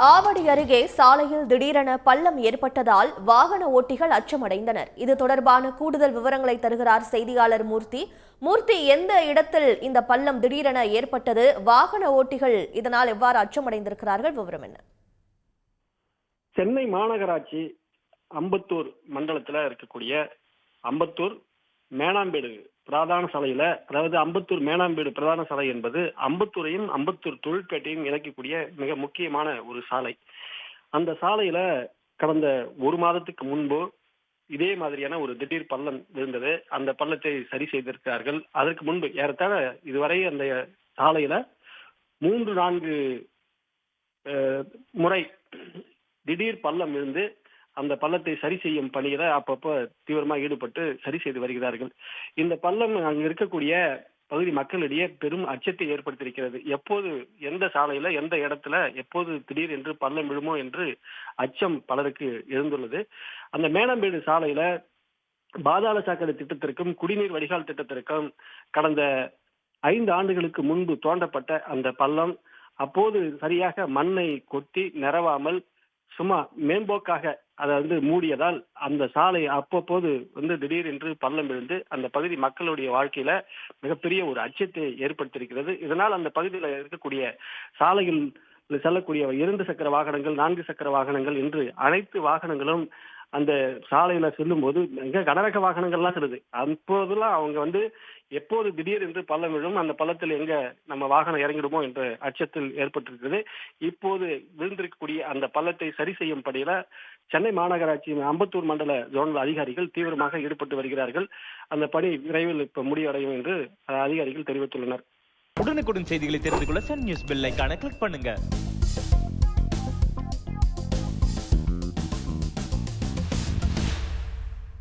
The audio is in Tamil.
ஆவடி அருகே சாலையில் திடீரென பள்ளம் ஏற்பட்டதால் வாகன ஓட்டிகள் அச்சமடைந்தனர். இது தொடர்பான கூடுதல் விவரங்களை தருகிறார் செய்தியாளர் மூர்த்தி. மூர்த்தி, எந்த இடத்தில் இந்த பள்ளம் திடீரென ஏற்பட்டது? வாகன ஓட்டிகள் இதனால் எவ்வாறு அச்சமடைந்திருக்கிறார்கள்? விவரம் என்ன? சென்னை மாநகராட்சி அம்பத்தூர் மண்டலத்துல இருக்கக்கூடிய அம்பத்தூர் மேனாம்பேடு பிரதான சாலையில, அதாவது அம்பத்தூர் மேனாம்பேடு பிரதான சாலை என்பது அம்பத்தூரையும் அம்பத்தூர் தொழிற்பேட்டையும் இணைக்கக்கூடிய மிக முக்கியமான ஒரு சாலை. அந்த சாலையில கடந்த ஒரு மாதத்துக்கு முன்பு இதே மாதிரியான ஒரு திடீர் பள்ளம் விழுந்தது. அந்த பள்ளத்தை சரி செய்திருக்கிறார்கள். அதற்கு முன்பு ஏறத்தாழ இதுவரை அந்த சாலையில 3-4 முறை திடீர் பள்ளம் விழுந்து அந்த பள்ளத்தை சரி செய்யும் பணியில அப்பப்ப தீவிரமாக ஈடுபட்டு சரி செய்து வருகிறார்கள். இந்த பள்ளம் அங்க இருக்கக்கூடிய பகுதி மக்களிடையே பெரும் அச்சத்தை ஏற்படுத்தியிருக்கிறது. எப்போது எந்த சாலையில எந்த இடத்துல எப்போது திடீர் என்று பள்ளம் விழுமோ என்று அச்சம் பலருக்கு எழுந்துள்ளது. அந்த மேனாம்பேடு சாலையில பாதாள சாக்கடை திட்டத்திற்கும் குடிநீர் வடிகால் திட்டத்திற்கும் கடந்த 5 ஆண்டுகளுக்கு முன்பு தோண்டப்பட்ட அந்த பள்ளம் அப்போது சரியாக மண்ணை கொட்டி நிரவாமல் சும்மா மேம்போக்காக அதை மூடியதால் அந்த சாலை அப்பப்போது திடீர் என்று பள்ளம் விழுந்து அந்த பகுதி மக்களுடைய வாழ்க்கையில மிகப்பெரிய ஒரு அச்சத்தை ஏற்படுத்தியிருக்கிறது. இதனால் அந்த பகுதியில் இருக்கக்கூடிய சாலையில் செல்லக்கூடிய 2 சக்கர வாகனங்கள், 4 சக்கர வாகனங்கள் என்று அனைத்து வாகனங்களும் அந்த சாலையில செல்லும் போது மிக கனரக வாகனங்கள்லாம் செல்லுது. அப்போதெல்லாம் அவங்க எப்போது திடீர் என்று பள்ளம் விழும், அந்த பள்ளத்தில் எங்க நம்ம வாகனம் இறங்கிடுமோ என்ற அச்சத்தில் ஏற்பட்டிருக்கிறது. இப்போது விழுந்திருக்கக்கூடிய அந்த பள்ளத்தை சரி செய்யும் பணியில சென்னை மாநகராட்சியின் அம்பத்தூர் மண்டல ஜோனல் அதிகாரிகள் தீவிரமாக ஈடுபட்டு வருகிறார்கள். அந்த பணி விரைவில் இப்ப முடிவடையும் என்று அதிகாரிகள் தெரிவித்துள்ளனர். உடனுக்குடன் செய்திகளை தெரிந்து கொள்ள சன் நியூஸ் பெல் ஐகானை கிளிக் பண்ணுங்க.